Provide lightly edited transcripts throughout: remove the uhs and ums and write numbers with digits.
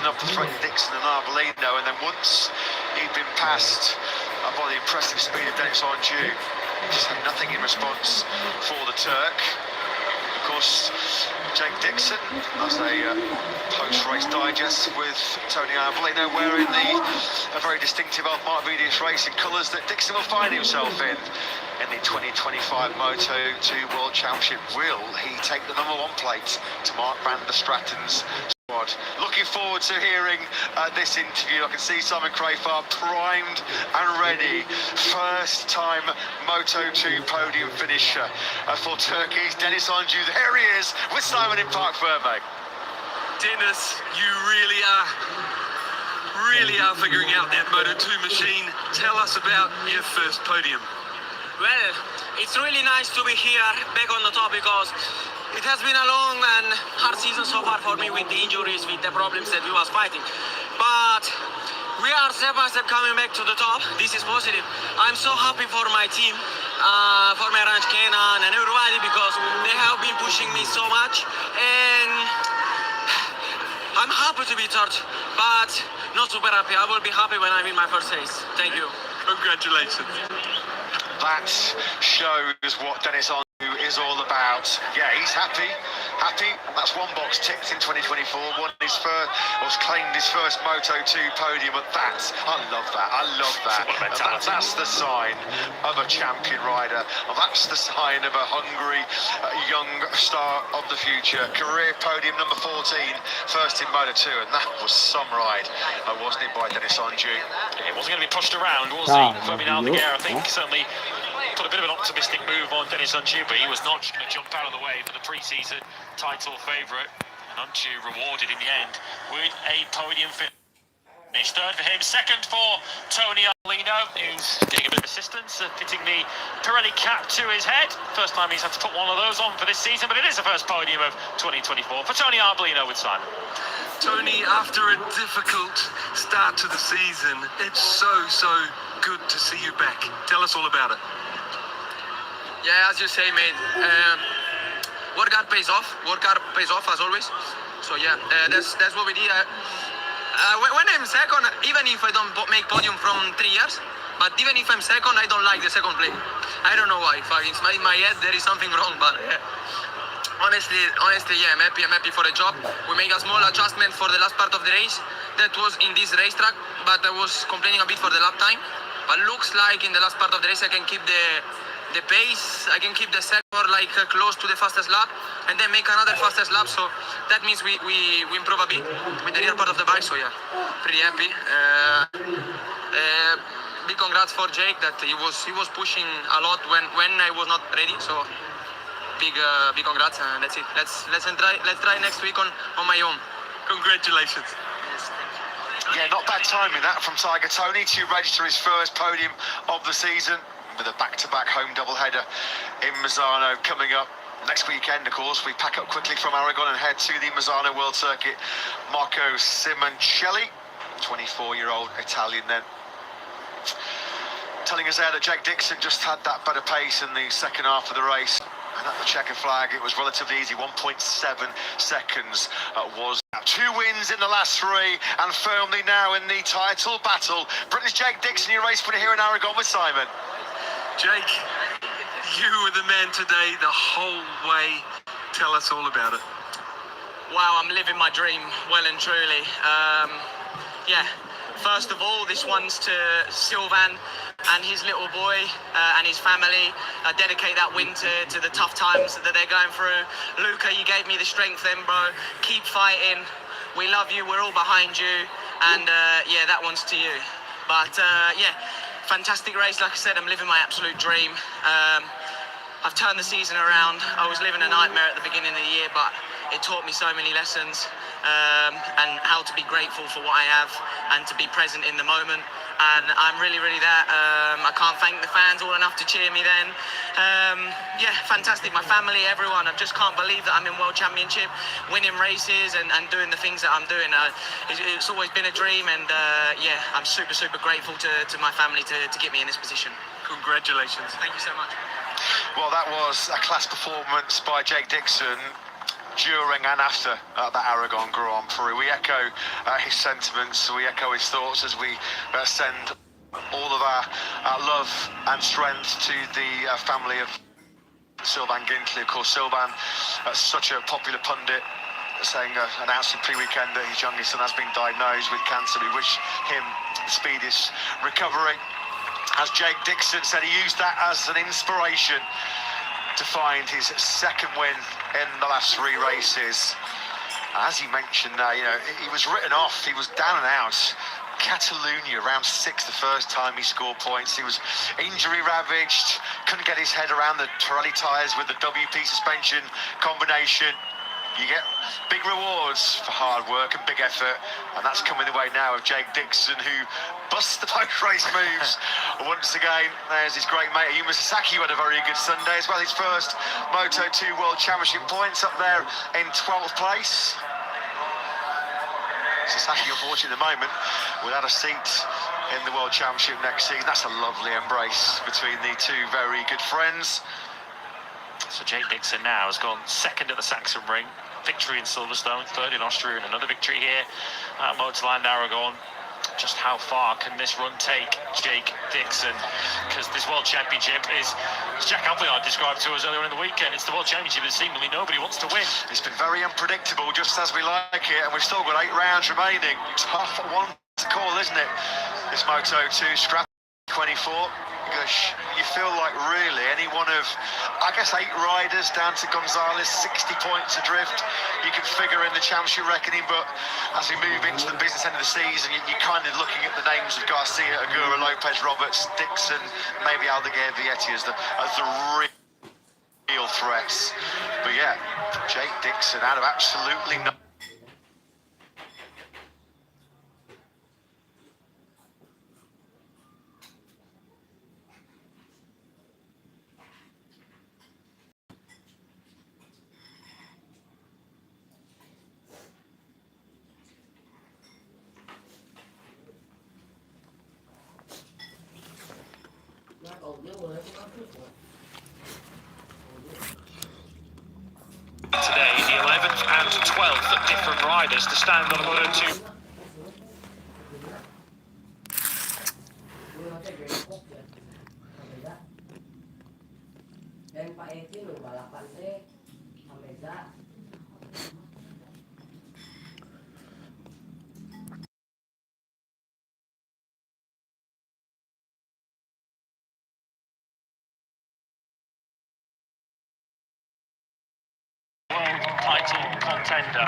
enough to threaten Dixon and Arbolino, and then once he'd been passed by the impressive speed of Dennis Onju, he just had nothing in response for the Turk. Of course, Jake Dixon, as a post-race digest with Tony Arbolino, wearing a very distinctive Mark Vidius Racing colours that Dixon will find himself in the 2025 Moto2 World Championship. Will he take the #1 plate to Mark van der Stratten's squad? Looking forward to hearing this interview. I can see Simon Crafar primed and ready. First time Moto2 podium finisher for Turkey's Dennis Onju. There he is with Simon in Parc Ferme. Dennis, you really are figuring out that Moto2 machine. Tell us about your first podium. Well, it's really nice to be here back on the top because it has been a long and hard season so far for me with the injuries, with the problems that we was fighting. But we are step by step coming back to the top. This is positive. I'm so happy for my team, for my ranch Kenan and everybody, because they have been pushing me so much. And I'm happy to be third, but not super happy. I will be happy when I win my first race. Thank you. Congratulations. That shows what Dennis Onju is all about. Yeah, he's happy. That's one box ticked in 2024. Claimed his first Moto2 podium at that. I love that. That's the sign of a champion rider. That's the sign of a hungry young star of the future. Career podium number 14, first in Moto2, and that was some ride, wasn't it, by Dennis Onju? It wasn't going to be pushed around, was he? Fermin Aldeguer, I think, certainly put a bit of an optimistic move on Dennis Onju, but he was not just going to jump out of the way for the pre-season title favourite. And Onju rewarded in the end with a podium finish. Third for him, second for Tony Arbolino, who's getting a bit of assistance, fitting the Pirelli cap to his head. First time he's had to put one of those on for this season, but it is the first podium of 2024 for Tony Arbolino with Simon. Tony, after a difficult start to the season, it's so good to see you back. Tell us all about it. Yeah, as you say, mate, work hard pays off. Work hard pays off, as always. So yeah, that's what we did. When I'm second, even if I don't make podium from 3 years, but even if I'm second, I don't like the second place. I don't know why. In my head, there is something wrong, but honestly, yeah, I'm happy for the job. We make a small adjustment for the last part of the race. That was in this racetrack, but I was complaining a bit for the lap time. But looks like in the last part of the race, I can keep the pace. I can keep the sector close to the fastest lap, and then make another fastest lap. So that means we improve a bit with the rear part of the bike. So yeah, pretty happy. Big congrats for Jake, that he was pushing a lot when I was not ready. So big congrats, and that's it. Let's try next week on my own. Congratulations. Yeah, not bad timing that from Tiger Tony to register his first podium of the season with a back-to-back home doubleheader in Misano coming up next weekend. Of course, we pack up quickly from Aragon and head to the Misano World Circuit. Marco Simoncelli, 24-year-old Italian then, telling us there that Jake Dixon just had that better pace in the second half of the race. And at the checkered flag, it was relatively easy. 1.7 seconds was 2 wins in the last 3, and firmly now in the title battle. Britain's Jake Dixon, your race winner here in Aragon with Simon. Jake, you were the man today the whole way. Tell us all about it. Wow, I'm living my dream well and truly. Yeah, first of all, this one's to Sylvan and his little boy and his family. I dedicate that win to the tough times that they're going through. Luca, you gave me the strength then, bro. Keep fighting. We love you. We're all behind you. And yeah, that one's to you. But yeah, fantastic race. Like I said, I'm living my absolute dream. I've turned the season around. I was living a nightmare at the beginning of the year, but it taught me so many lessons, and how to be grateful for what I have and to be present in the moment. And I'm really that. I can't thank the fans all enough to cheer me then. Yeah, fantastic. My family, everyone. I just can't believe that I'm in World Championship, winning races and doing the things that I'm doing. It's always been a dream, and yeah, I'm super grateful to my family to get me in this position. Congratulations. Thank you so much. Well, that was a class performance by Jake Dixon. during and after that Aragon Grand Prix. We echo his sentiments, we echo his thoughts as we send all of our love and strength to the family of Sylvain Gintley. Of course, Sylvain, such a popular pundit, saying, announcing pre-weekend that his youngest son has been diagnosed with cancer. We wish him the speediest recovery. As Jake Dixon said, he used that as an inspiration to find his second win in the last 3 races. As he mentioned there, he was written off, he was down and out. Catalonia, round 6, the first time he scored points. He was injury ravaged, couldn't get his head around the Pirelli tyres with the WP suspension combination. You get big rewards for hard work and big effort, and that's coming the way now of Jake Dixon, who busts the post-race moves once again. There's his great mate Yuma Sasaki, who had a very good Sunday as well. His first Moto2 World Championship points, up there in 12th place. Sasaki, unfortunately, at the moment, without a seat in the World Championship next season. That's a lovely embrace between the two very good friends. So Jake Dixon now has gone second at the Saxon Ring, victory in Silverstone, third in Austria, and another victory here at Motorland Aragon. Just how far can this run take Jake Dixon? Because this World Championship is, as Jack Appleyard described to us earlier in the weekend, it's the World Championship that seemingly nobody wants to win. It's been very unpredictable, just as we like it, and we've still got 8 rounds remaining. Tough one to call, isn't it? This Moto2 Strat 24. Gosh, you feel like really any one of, I guess, 8 riders down to Gonzalez, 60 points adrift, you can figure in the championship reckoning. But as we move into the business end of the season, you're kind of looking at the names of Garcia, Agura, Lopez, Roberts, Dixon, maybe Aldeguer, Vietti as the real threats. But yeah, Jake Dixon out of absolutely no. Today, the 11th and 12th of different riders to stand on the Moto2. Title contender.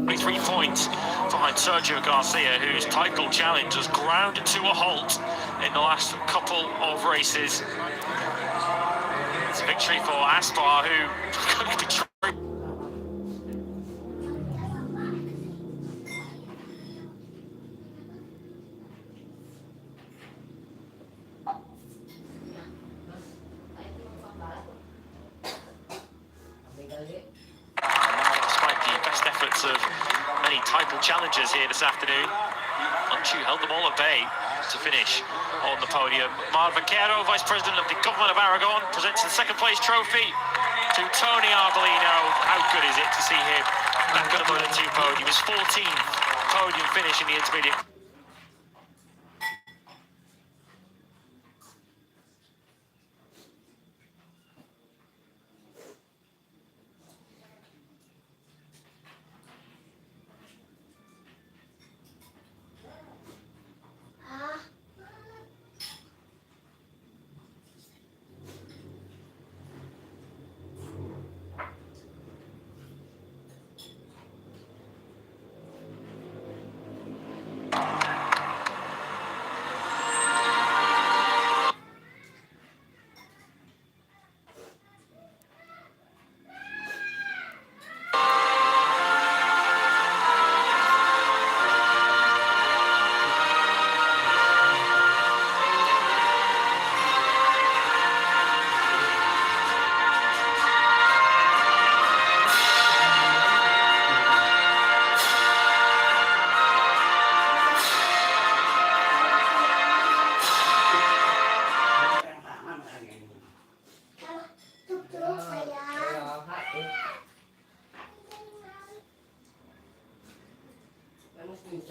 43 points behind Sergio Garcia, whose title challenge has ground to a halt in the last couple of races. It's a victory for Aspar, who could be despite the best efforts of many title challengers here this afternoon. Unchu held them all at bay to finish on the podium. Mar Vaquero, Vice President of the Government of Aragon, presents the second place trophy to Tony Arbolino. How good is it to see him back on the Moto2 podium? His 14th podium finish in the intermediate. Speak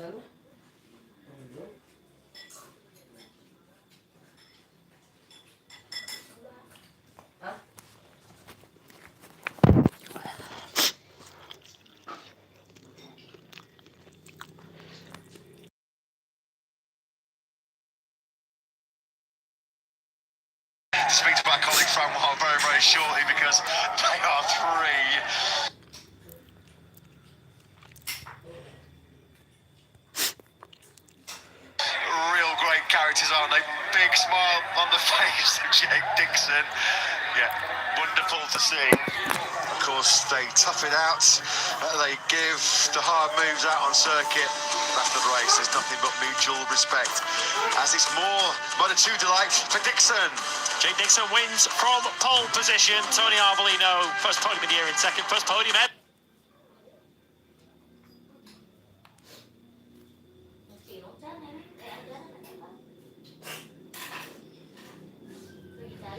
to my colleague Frank very, very shortly because they are three. Real great characters, aren't they? Big smile on the face of Jake Dixon. Yeah, wonderful to see. Of course, they tough it out. They give the hard moves out on circuit. After the race, there's nothing but mutual respect. As it's more Moto2 delight for Dixon. Jake Dixon wins from pole position. Tony Arbolino, first podium of the year in second, first podium ever.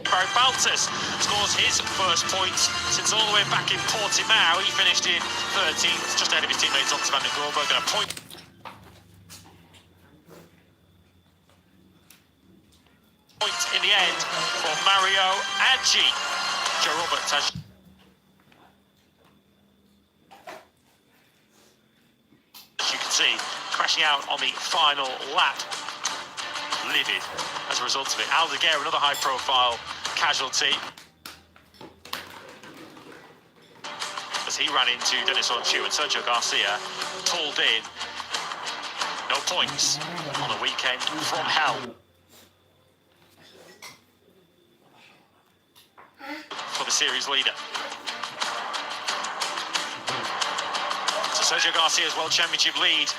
Barry Baltus scores his first points since all the way back in Portimao. He finished in 13th, just ahead of his teammates Otto van der Gorberg, and a point in the end for Mario Aggi. Joe Roberts, as you can see, crashing out on the final lap. Livid as a result of it. Aldeguer, another high-profile casualty, as he ran into Denis Onchu, and Sergio Garcia pulled in. No points on a weekend from hell for the series leader. So Sergio Garcia's World Championship lead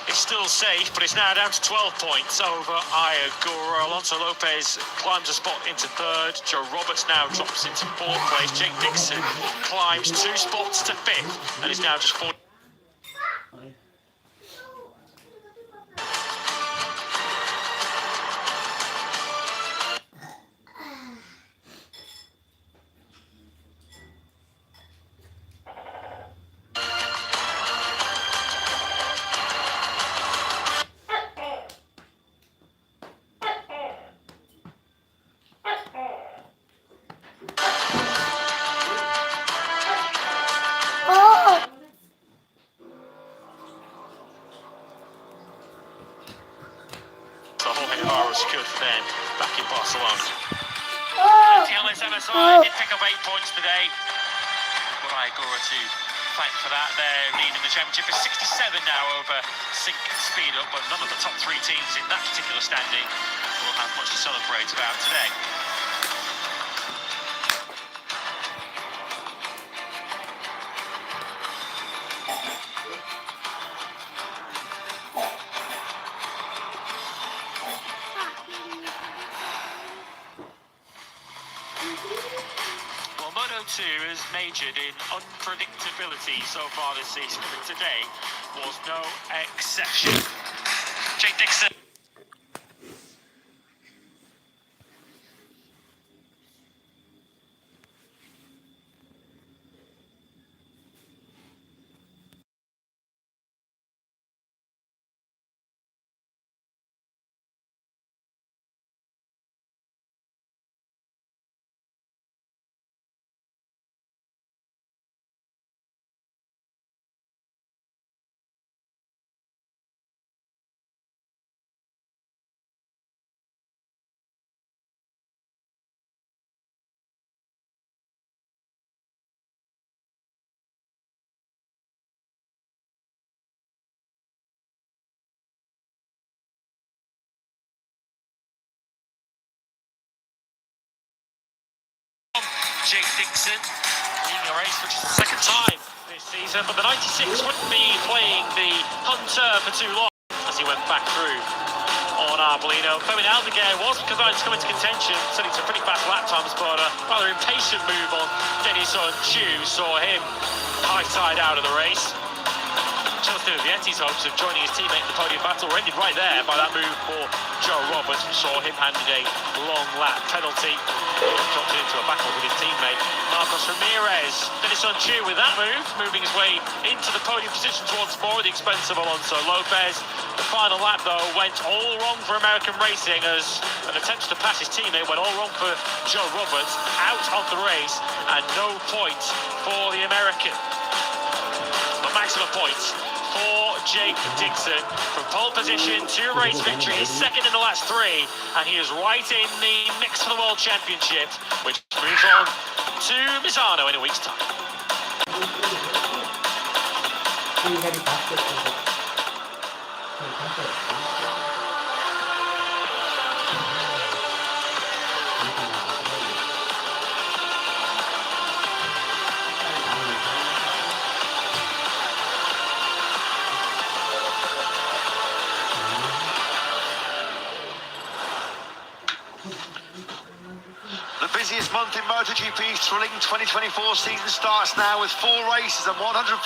is still safe, but it's now down to 12 points over Ayagura. Alonso Lopez climbs a spot into third. Joe Roberts now drops into fourth place. Jake Dixon climbs 2 spots to fifth and is now just 4. Secured for them back in Barcelona. TLS MSI did pick up 8 points today. But Ayagura to thank for that. They're leading the championship is 67 now over Sync Speed Up, but none of the top 3 teams in that particular standing will have much to celebrate about today. Moto2 has majored in unpredictability so far this season, but today was no exception. Jake Dixon. Jake Dixon leading a race for just the second time this season, but the 96 wouldn't be playing the Hunter for too long as he went back through on Arbolino. Clement Aldeguer was going to come into contention, setting some pretty fast lap times, but a rather impatient move on Denis Onchu saw him high-side out of the race. Sebastian Vietti's hopes of joining his teammate in the podium battle were ended right there by that move for Joe Roberts. We saw him handed a long lap penalty. Dropped it into a battle with his teammate Marcos Ramirez. Denis Unchu with that move, moving his way into the podium positions once more at the expense of Alonso Lopez. The final lap, though, went all wrong for American racing as an attempt to pass his teammate went all wrong for Joe Roberts, out of the race, and no points for the American. The maximum points for Jake Dixon from pole position to race victory. He's second in the last three, and he is right in the mix for the World Championship, which moves on to Misano in a week's time. The busiest month in MotoGP's thrilling 2024 season starts now with 4 races and 148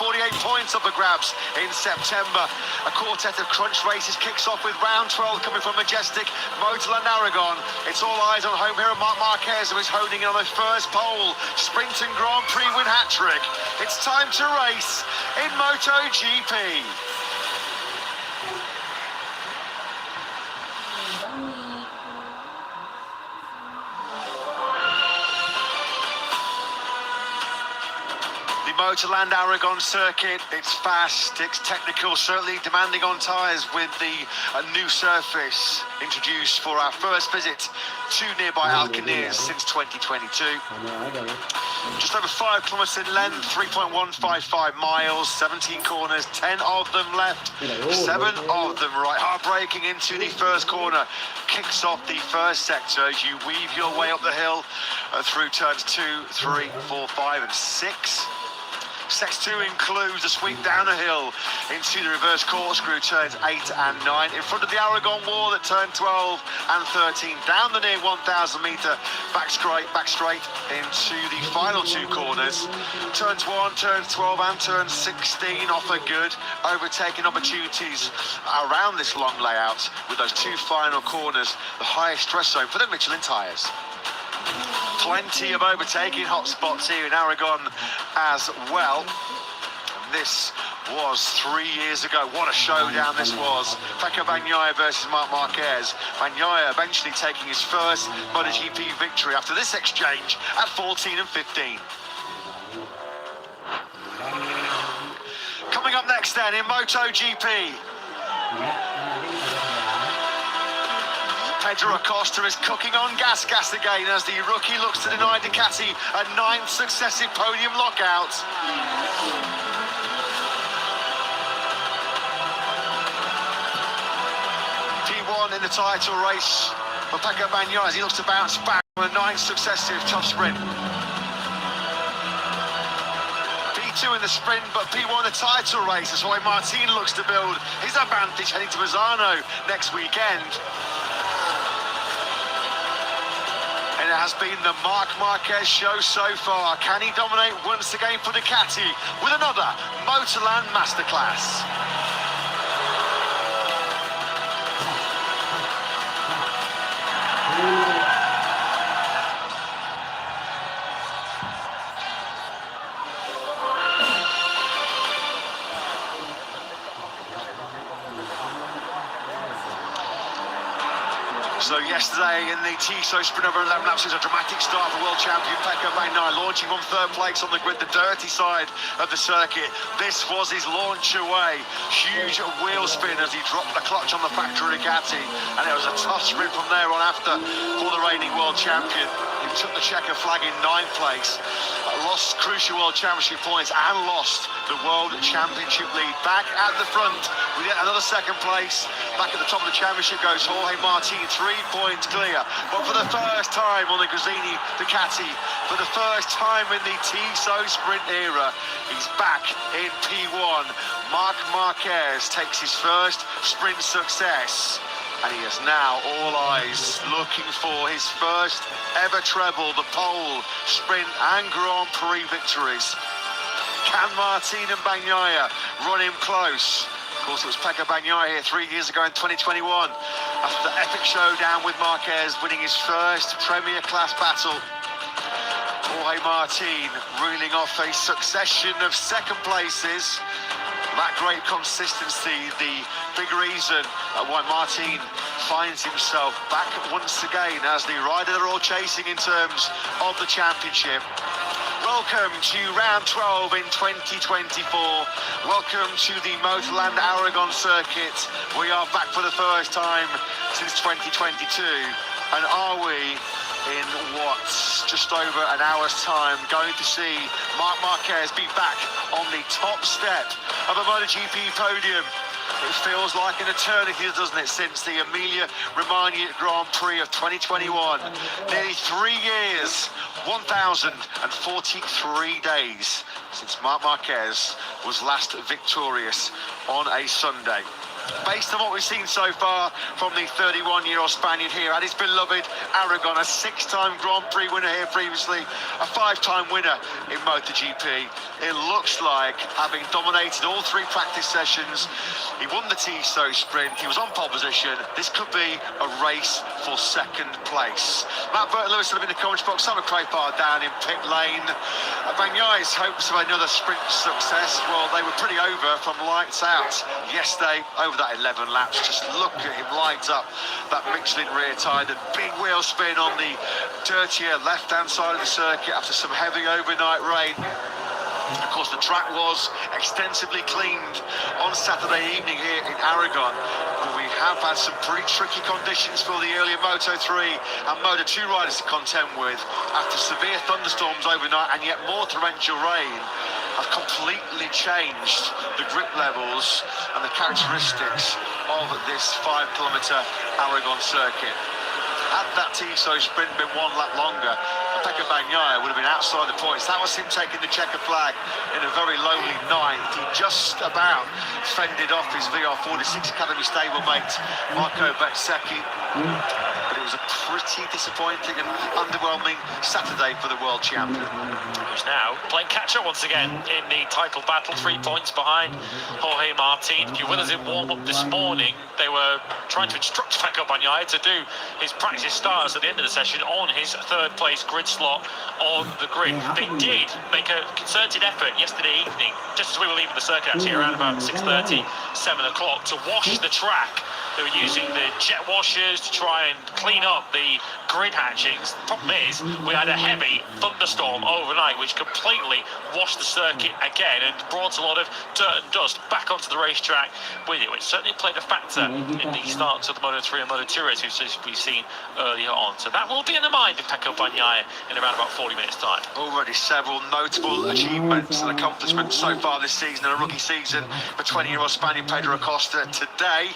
points up for grabs in September. A quartet of crunch races kicks off with round 12 coming from majestic Motorland Aragon. It's all eyes on home hero Marc Marquez, who is honing in on the first pole. Sprint and Grand Prix win hat-trick. It's time to race in MotoGP. Motorland Aragon circuit, it's fast, it's technical, certainly demanding on tyres with the new surface introduced for our first visit to nearby Alcañiz since 2022. Just over 5 kilometres in length, 3.155 miles, 17 corners, 10 of them left, 7 of them right. Hard braking into the first corner kicks off the first sector as you weave your way up the hill through turns 2, 3, 4, 5 and 6. Sector 2 includes a sweep down the hill into the reverse corkscrew turns 8 and 9. In front of the Aragon wall at turn 12 and 13. Down the near 1,000 metre back straight into the final 2 corners. Turns 1, turns 12 and turn 16 offer good overtaking opportunities around this long layout with those 2 final corners, the highest stress zone for the Michelin tyres. Plenty of overtaking hotspots here in Aragon as well. This was 3 years ago. What a showdown this was. Pecco Bagnaia versus Marc Marquez. Bagnaia eventually taking his first MotoGP victory after this exchange at 14 and 15. Coming up next then in MotoGP. Pedro Acosta is cooking on gas again as the rookie looks to deny Ducati a 9th successive podium lockout. P1 in the title race for Pecco Bagnaia as he looks to bounce back from a 9th successive tough sprint. P2 in the sprint, but P1 the title race. That's why Martin looks to build his advantage heading to Misano next weekend. And it has been the Marc Marquez show so far. Can he dominate once again for Ducati with another Motorland masterclass? So yesterday in the Tissot sprint over 11 laps was a dramatic start for world champion Pecco Bagnaia, launching on 3rd place on the grid, the dirty side of the circuit. This was his launch away. Huge wheel spin as he dropped the clutch on the factory Ducati, and it was a tough sprint from there on after for the reigning world champion. He took the checker flag in 9th place, lost crucial world championship points and lost the world championship lead. Back at the front with yet another 2nd place. Back at the top of the championship goes Jorge Martin, 3 points clear. But for the first time on the Gresini Ducati, for the first time in the Tissot sprint era, he's back in P1. Marc Marquez takes his first sprint success, and he is now all eyes looking for his first ever treble, the pole, sprint and Grand Prix victories. Can Martin and Bagnaia run him close? Of course, it was Pecco Bagnaia here 3 years ago in 2021. After the epic showdown with Marquez, winning his first Premier Class battle. Jorge Martin reeling off a succession of second places. That great consistency, the big reason why Martin finds himself back once again as the rider they're all chasing in terms of the championship. Welcome to round 12 in 2024. Welcome to the Motorland Aragon circuit. We are back for the first time since 2022. And are we, in what's just over an hour's time, going to see Marc Marquez be back on the top step of a MotoGP podium? It feels like an eternity, doesn't it, since the Emilia-Romagna Grand Prix of 2021. Nearly 3 years, 1,043 days since Marc Marquez was last victorious on a Sunday. Based on what we've seen so far from the 31-year-old Spaniard here at his beloved Aragon, a 6-time Grand Prix winner here previously, a 5-time winner in MotoGP. It looks like, having dominated all 3 practice sessions, he won the Tissot sprint, he was on pole position. This could be a race for second place. Matt Burt-Lewis will be in the commentary box, Simon Crowbar down in pit lane. Bagnaia's hopes of another sprint success, well, they were pretty over from lights out yesterday. Over that 11 laps, just look at him light up that Michelin rear tyre, the big wheel spin on the dirtier left-hand side of the circuit after some heavy overnight rain. Of course, the track was extensively cleaned on Saturday evening here in Aragon, but we have had some pretty tricky conditions for the earlier Moto3 and Moto2 riders to contend with after severe thunderstorms overnight and yet more torrential rain have completely changed the grip levels and the characteristics of this 5-kilometre Aragon circuit. Had that Tissot sprint been 1 lap longer, Pecco Bagnaia would have been outside the points. That was him taking the checker flag in a very lonely ninth. He just about fended off his VR46 Academy stablemate Marco Bezzecchi. But it was a pretty disappointing and underwhelming Saturday for the world champion. Who's now playing catch-up once again in the title battle, 3 points behind Jorge Martin. If you were with us in warm-up this morning, they were trying to instruct Pecco Bagnaia to do his practice starts at the end of the session on his 3rd place grid slot on the grid. They did make a concerted effort yesterday evening, just as we were leaving the circuit actually around about 6:30, 7 o'clock, to wash the track. They were using the jet washers to try and clean up the grid hatchings. The problem is we had a heavy thunderstorm overnight which completely washed the circuit again and brought a lot of dirt and dust back onto the racetrack with it, which certainly played a factor in the starts of the Moto3 and Moto2 race we've seen earlier on. So that will be in the mind of Pecco Bagnaia in around about 40 minutes time. Already several notable achievements and accomplishments so far this season, and a rookie season for 20-year-old Spaniard Pedro Acosta. Today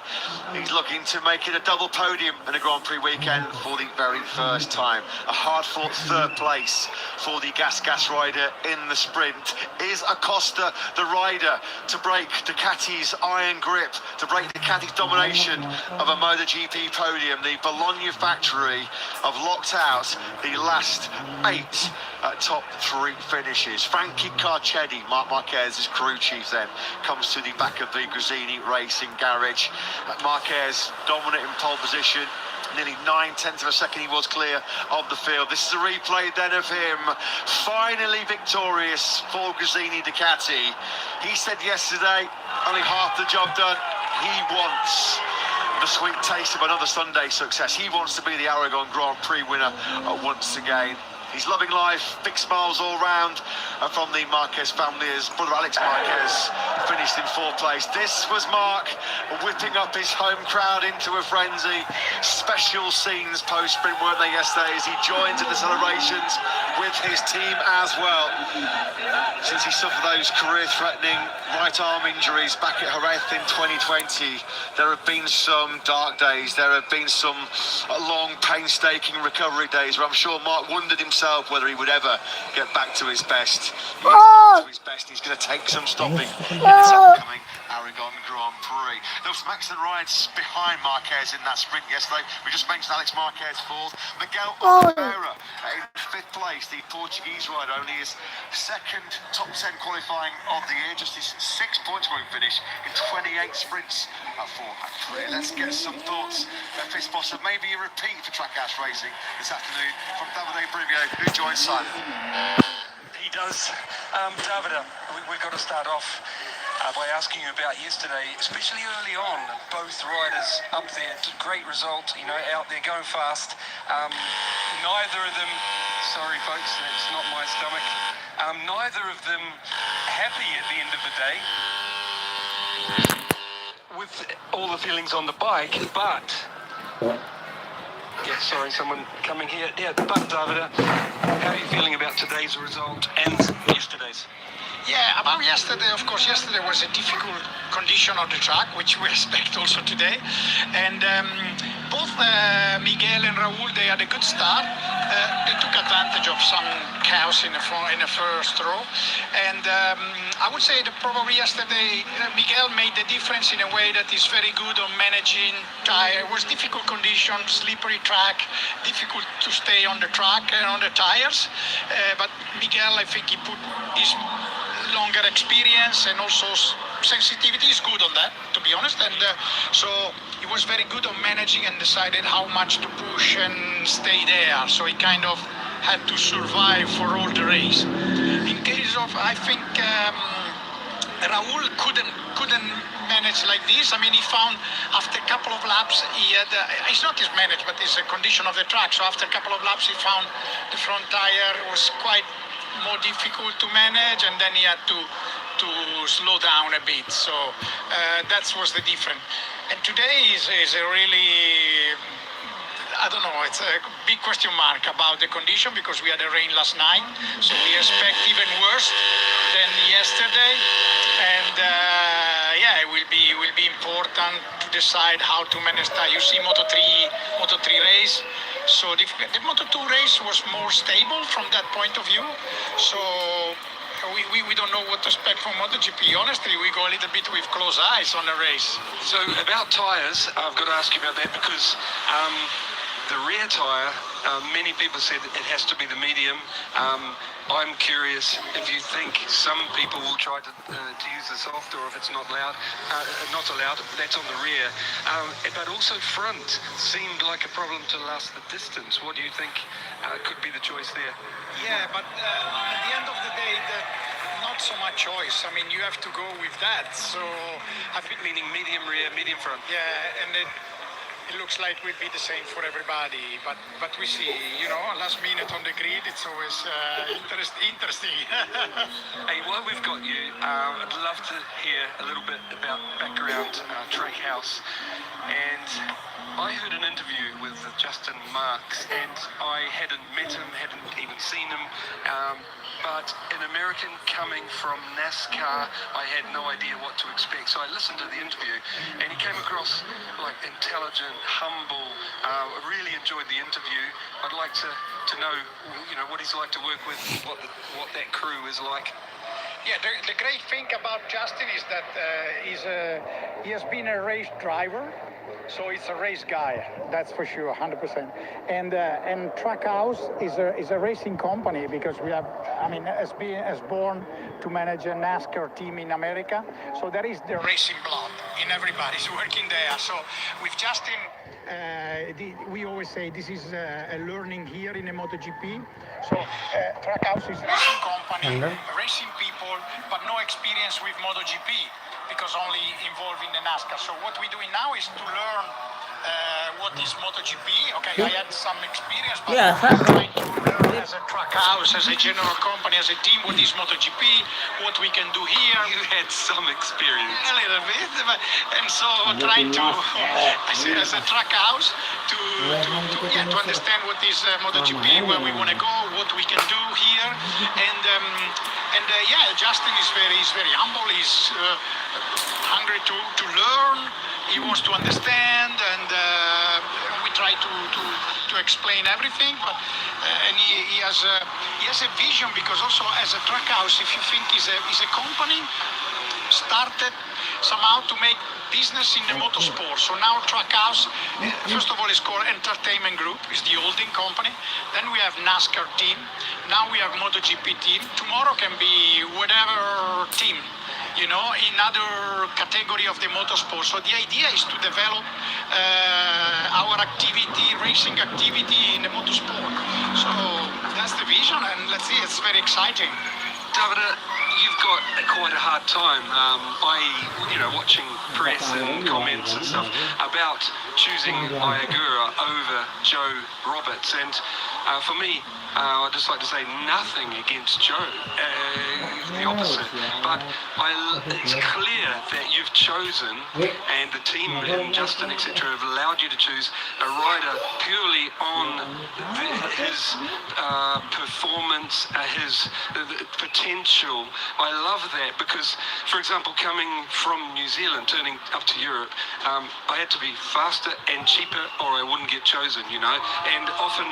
he's looking to make it a double podium in a Grand Prix weekend for the very first time. A hard-fought 3rd place for the Gas rider in the sprint. Is Acosta the rider to break Ducati's iron grip, to break Ducati's domination of a MotoGP podium? The Bologna factory have locked out the last 8 top 3 finishes. Frankie Carcetti, Marc Marquez's crew chief, then comes to the back of the Gresini Racing garage. Marquez dominant in pole position. Nearly 9/10 of a second he was clear of the field. This is a replay then of him finally victorious for Gresini Ducati. He said yesterday, only half the job done. He wants the sweet taste of another Sunday success. He wants to be the Aragon Grand Prix winner once again. He's loving life, big smiles all round from the Marquez family as brother Alex Marquez finished in 4th place. This was Marc whipping up his home crowd into a frenzy. Special scenes post-sprint, weren't they, yesterday, as he joined in the celebrations with his team as well. Since he suffered those career-threatening right arm injuries back at Jerez in 2020, there have been some dark days, there have been some long, painstaking recovery days where I'm sure Marc wondered himself whether he would ever get back to his best. He is back to his best. He's going to take some stopping in this upcoming Aragon Grand Prix. There were some excellent rides behind Marquez in that sprint yesterday. We just mentioned Alex Marquez 4th. Miguel Oliveira in 5th place He's the Portuguese rider, only his second top 10 qualifying of the year, just his 6 points point finish in 28 sprints at 400. Let's get some thoughts of his boss, and maybe a repeat for Trackhouse Racing this afternoon from Davide Brivio, who joins Simon. He does. Davide, we've got to start off by asking you about yesterday, especially early on. Both riders up there, great result, you know, out there going fast. Neither of them, sorry folks, that's not my stomach. Neither of them happy at the end of the day with all the feelings on the bike, but yeah, sorry, someone coming here. Yeah, but Davide, how are you feeling about today's result and yesterday's? Yeah, about yesterday, of course, yesterday was a difficult condition on the track, which we expect also today. And both Miguel and Raul, they had a good start. They took advantage of some chaos in the first row. And I would say that probably yesterday, Miguel made the difference in a way that is very good on managing tire. It was difficult condition, slippery track, difficult to stay on the track and on the tires. But Miguel, I think he put his longer experience and also sensitivity is good on that, to be honest, and so he was very good on managing and decided how much to push and stay there, so he kind of had to survive for all the race. In case of, I think Raul couldn't manage like this. I mean, he found after a couple of laps he had it's not his manage but it's a condition of the track, so after a couple of laps he found the front tire was quite more difficult to manage, and then he had to slow down a bit. So that was the difference. And today is a really, I don't know, it's a big question mark about the condition because we had a rain last night, so we expect even worse than yesterday. And yeah, it will be important to decide how to manage that. You see Moto3 race. So the Moto2 race was more stable from that point of view. So we don't know what to expect from MotoGP. Honestly, we go a little bit with close eyes on the race. So about tyres, I've got to ask you about that because the rear tyre, many people said it has to be the medium. I'm curious if you think some people will try to use the soft, or if it's not allowed, that's on the rear. But also front seemed like a problem to last the distance. What do you think could be the choice there? Yeah, but at the end of the day, not so much choice. I mean, you have to go with that. So I think, meaning medium rear, medium front. yeah, and it looks like it will be the same for everybody, but we see, you know, last minute on the grid, it's always interesting. Hey, while we've got you, I'd love to hear a little bit about background Trackhouse. And I heard an interview with Justin Marks, and I hadn't met him, hadn't even seen him, but an American coming from NASCAR, I had no idea what to expect. So I listened to the interview, and he came across like intelligent, humble. I really enjoyed the interview. I'd like to know, you know, what he's like to work with, what that crew is like. Yeah, the great thing about Justin is that he has been a race driver, so he's a race guy, that's for sure, 100%. And Trackhouse is a racing company because we have, I mean, as born to manage a NASCAR team in America, so there is the racing blood in everybody's working there. So with Justin, we always say this is a learning here in the MotoGP. So Trackhouse is a racing company, racing people, but no experience with MotoGP because only involved in the NASCAR. So what we're doing now is to learn what is MotoGP. Okay, I had some experience, but I'm trying to learn as a Trackhouse, as a general company, as a team, what is MotoGP, what we can do here. You had some experience. A little bit, and so trying to, as a Trackhouse, to understand what is MotoGP, where we want to go, what we can do here, and yeah, Justin is very humble. He's hungry to learn. He wants to understand, and we try to explain everything. But and he has a vision, because also as a Trackhouse, if you think is a company started somehow to make business in the motorsport. So now Trackhouse, first of all, is called Entertainment Group. It's the holding company. Then we have NASCAR team. Now we have MotoGP team. Tomorrow can be whatever team, you know, in other category of the motorsport. So the idea is to develop our activity, racing activity in the motorsport. So that's the vision, and let's see, it's very exciting. Davide, you've got quite a hard time. Watching press and comments and stuff about choosing Iagura over Joe Roberts. And for me, I'd just like to say nothing against Joe, the opposite. But it's clear that you've chosen, and the team and Justin, etc., have allowed you to choose a rider purely on his performance, his potential. I love that because, for example, coming from New Zealand, turning up to Europe, I had to be faster and cheaper or I wouldn't get chosen, you know. And often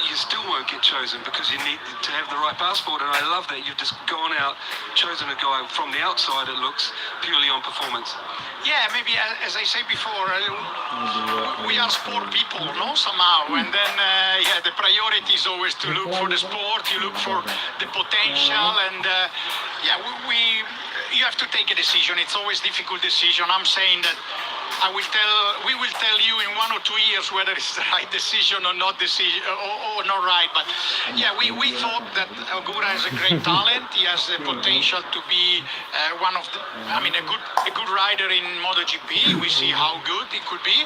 you still won't get chosen because you need to have the right passport. And I love that you've just gone out, chosen a guy from the outside, it looks, purely on performance. Yeah, maybe as I said before, we are sport people, no, somehow. And then, the priority is always to look for the sport. You look for the potential, and you have to take a decision. It's always a difficult decision. I'm saying that we will tell you in 1 or 2 years whether it's the right decision or not or not right. But yeah, we thought that Ogura is a great talent. He has the potential to be a good rider in MotoGP. We see how good it could be.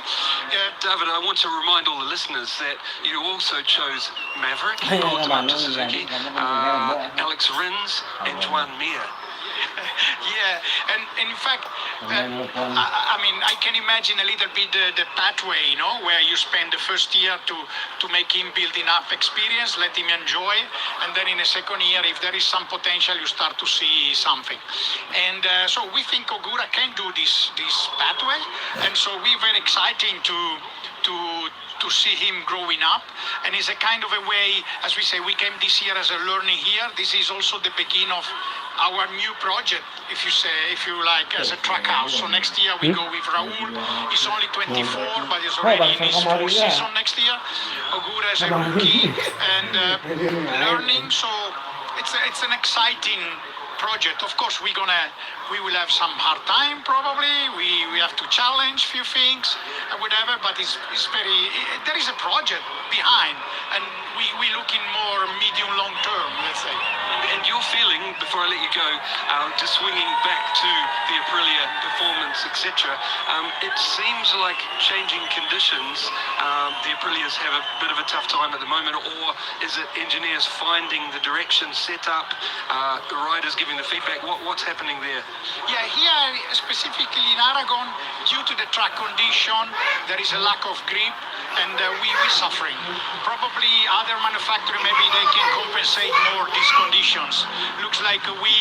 David, I want to remind all the listeners that you also chose Maverick, Ultimate Suzuki, Alex Rins, and Juan Mir. Yeah, and in fact, I can imagine a little bit the pathway, you know, where you spend the first year to make him building up experience, let him enjoy, and then in the second year, if there is some potential, you start to see something. And so we think Ogura can do this pathway, and so we're very exciting to see him growing up. And it's a kind of a way, as we say, we came this year as a learning year. This is also the beginning of our new project, if you like, as a track house. So next year we go with Raul. He's only 24, but he's already in his full season next year. Ogura is a rookie and learning. So it's an exciting project. Of course, we will have some hard time probably. We have to challenge few things and whatever, but there is a project behind, and we look in more medium long term, let's say. And your feeling, before I let you go, just swinging back to the Aprilia performance, etc. It seems like changing conditions, the Aprilias have a bit of a tough time at the moment, or is it engineers finding the direction set up, the riders giving the feedback? What's happening there? Yeah, here specifically in Aragon, due to the track condition, there is a lack of grip, and we're suffering. Probably other manufacturers, maybe they can compensate more these conditions. Looks like we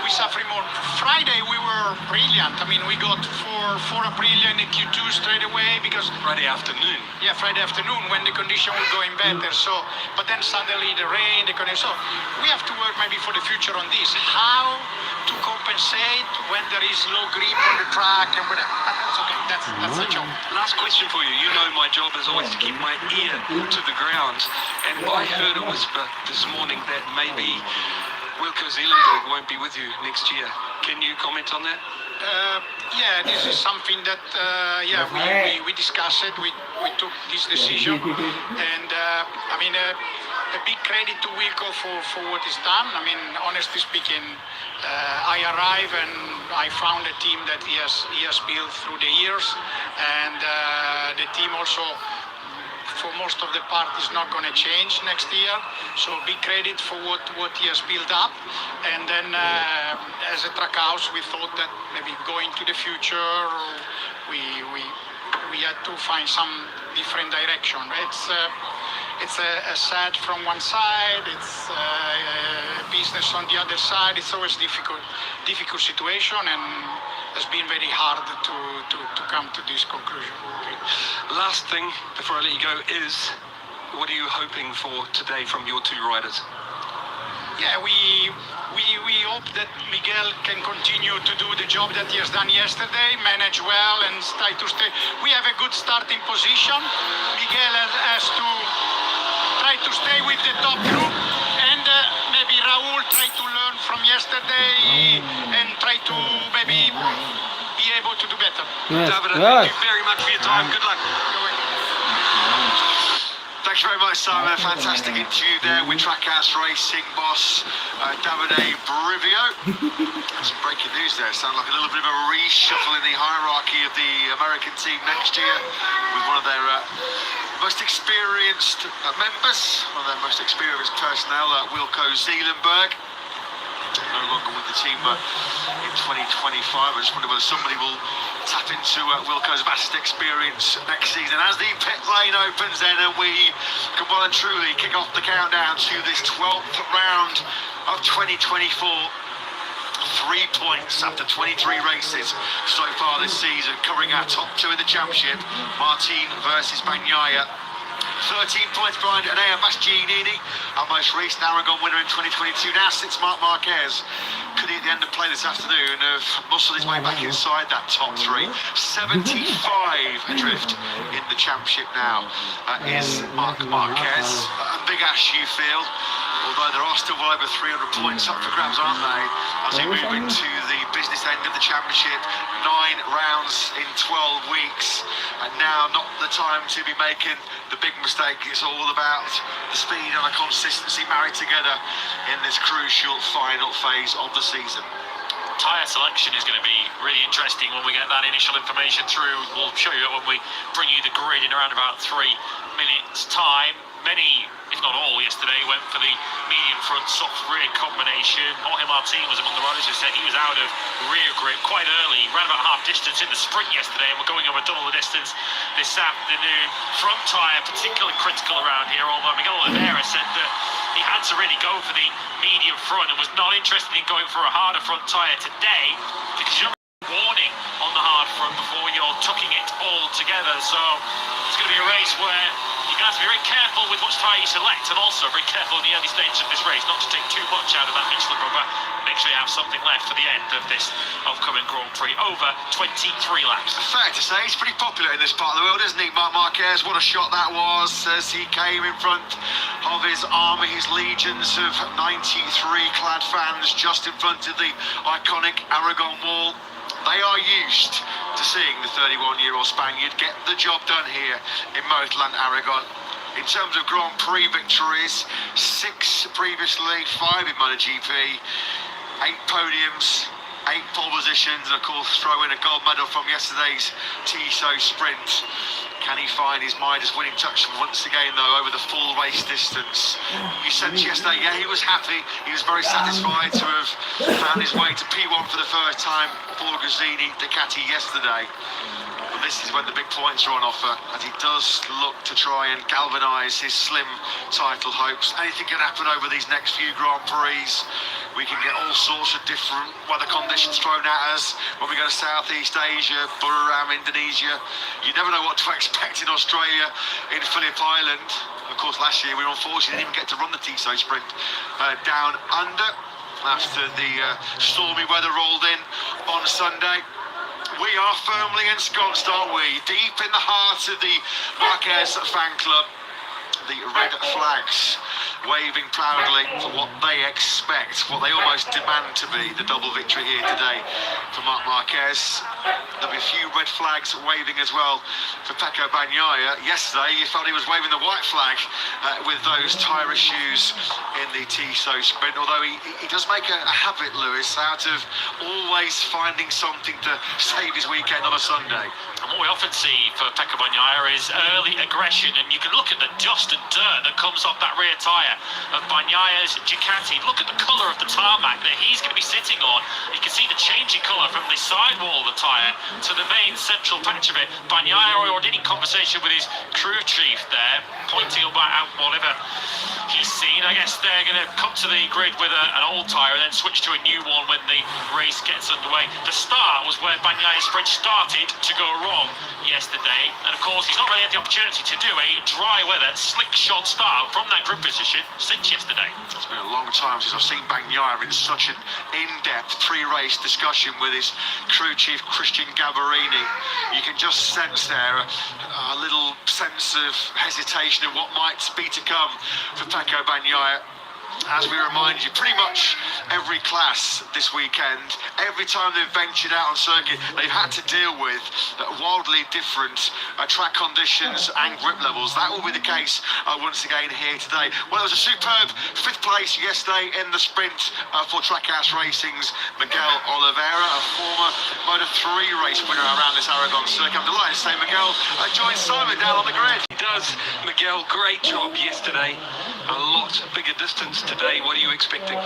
suffering more. Friday we were brilliant. I mean, we got four Aprilia in the Q2 straight away because Friday afternoon. Yeah, Friday afternoon when the condition was going better. So, but then suddenly the rain, the condition. So we have to work maybe for the future on this. How to compensate when there is low grip on the track and whatever. That's okay. That's the job. Last question for you. You know my job is always to keep my ear to the ground, and I heard a whisper this morning that maybe Wilco Zeelenberg won't be with you next year. Can you comment on that? This is something that we discussed it. We took this decision, and a big credit to Wilco for what he's done. I mean, honestly speaking, I arrived and I found a team that he has built through the years, and the team also, for most of the part, is not going to change next year. So big credit for what he has built up. And then as a track house, we thought that maybe going to the future, we had to find some different direction. It's a sad from one side, it's business on the other side. It's always difficult situation, and it's been very hard to come to this conclusion. Okay. Last thing before I let you go is, what are you hoping for today from your two riders? Yeah, we we hope that Miguel can continue to do the job that he has done yesterday, manage well and try to stay. We have a good starting position. Miguel has to try to stay with the top group, and maybe Raul try to learn from yesterday and try to maybe be able to do better. Evet. David, Evet. thank you very much for your time. Good luck. Thanks very much, Simon. Fantastic interview there with Trackhouse Racing boss Davide Brivio. Some breaking news there. Sounds like a little bit of a reshuffle in the hierarchy of the American team next year, with one of their most experienced members, one of their most experienced personnel, Wilco Zeelenberg. No longer with the team in 2025. I just wonder whether somebody will tap into Wilco's vast experience next season as the pit lane opens then, and we can well and truly kick off the countdown to this 12th round of 2024. 3 points after 23 races so far this season, covering our top two in the championship. Martin versus Bagnaia. 13 points behind Enea Bastianini, our most recent Aragon winner in 2022. Now sits Marc Marquez. Could he at the end of play this afternoon have muscled his way back inside that top three? 75 adrift in the championship now is Marc Marquez. A big ash, you feel, although there are still well over 300 points up for grabs, aren't they, as we move into the business end of the championship. 9 rounds in 12 weeks, and now not the time to be making the big mistake. It's all about the speed and the consistency married together in this crucial final phase of the season. Tyre selection is going to be really interesting when we get that initial information through. We'll show you it when we bring you the grid in around about 3 minutes time. Many, if not all, yesterday went for the medium front soft rear combination. Jorge Martin was among the riders who said he was out of rear grip quite early. Ran about half distance in the sprint yesterday, and we're going over double the distance this afternoon. Front tyre particularly critical around here, although Miguel Oliveira said that he had to really go for the medium front and was not interested in going for a harder front tyre today, because you're warning on the hard front before you're tucking it all together. So it's going to be a race where you're going to have to be very careful with which tyre you select, and also very careful in the early stages of this race not to take too much out of that Michelin rubber. Make sure you have something left for the end of this upcoming Grand Prix. Over 23 laps. Fair to say, he's pretty popular in this part of the world, isn't he, Marc Marquez? What a shot that was as he came in front of his army, his legions of 93 clad fans just in front of the iconic Aragon wall. They are used to seeing the 31-year-old Spaniard get the job done here in Motorland Aragon. In terms of Grand Prix victories, 6 previously, 5 in MotoGP, 8 podiums, 8 pole positions, and of course throw in a gold medal from yesterday's Tissot sprint. Can he find his Midas winning touch once again, though, over the full race distance? You sensed yesterday, yeah, he was happy. He was very satisfied to have found his way to P1 for the first time for Gresini Ducati yesterday. But this is when the big points are on offer, as he does look to try and galvanise his slim title hopes. Anything can happen over these next few Grand Prix. We can get all sorts of different weather conditions thrown at us when we go to Southeast Asia, Buriram, Indonesia. You never know what to expect in Australia, in Phillip Island. Of course, last year we unfortunately didn't even get to run the Tissot sprint down under after the stormy weather rolled in on Sunday. We are firmly ensconced, aren't we? Deep in the heart of the Marquez fan club. The red flags waving proudly for what they expect, what they almost demand to be the double victory here today for Marc Marquez. There'll be a few red flags waving as well for Pecco Bagnaia. Yesterday you felt he was waving the white flag with those tyre issues in the Tissot sprint, although he does make a habit, Lewis, out of always finding something to save his weekend on a Sunday. And what we often see for Pecco Bagnaia is early aggression, and you can look at the dust and dirt that comes off that rear tyre of Bagnaia's Ducati. Look at the colour of the tarmac that he's going to be sitting on. You can see the changing colour on from the sidewall of the tyre to the main central patch of it. Bagnaia already in conversation with his crew chief there, pointing about whatever he's seen. I guess they're going to come to the grid with an old tyre and then switch to a new one when the race gets underway. The start was where Bagnaia's sprint started to go wrong yesterday, and of course he's not really had the opportunity to do a dry weather, slick shod start from that grid position since yesterday. It's been a long time since I've seen Bagnaia in such an in-depth pre-race discussion with his crew chief Christian Gabarini. You can just sense there a little sense of hesitation of what might be to come for Pecco Bagnaia. As we remind you, pretty much every class this weekend, every time they've ventured out on circuit, they've had to deal with wildly different track conditions and grip levels. That will be the case once again here today. Well, it was a superb 5th place yesterday in the sprint for Trackhouse Racing's Miguel Oliveira, a former Moto3 race winner around this Aragon circuit. I'm delighted to say Miguel joined Simon down on the grid. He does, Miguel. Great job yesterday. A lot bigger distance today. What are you expecting?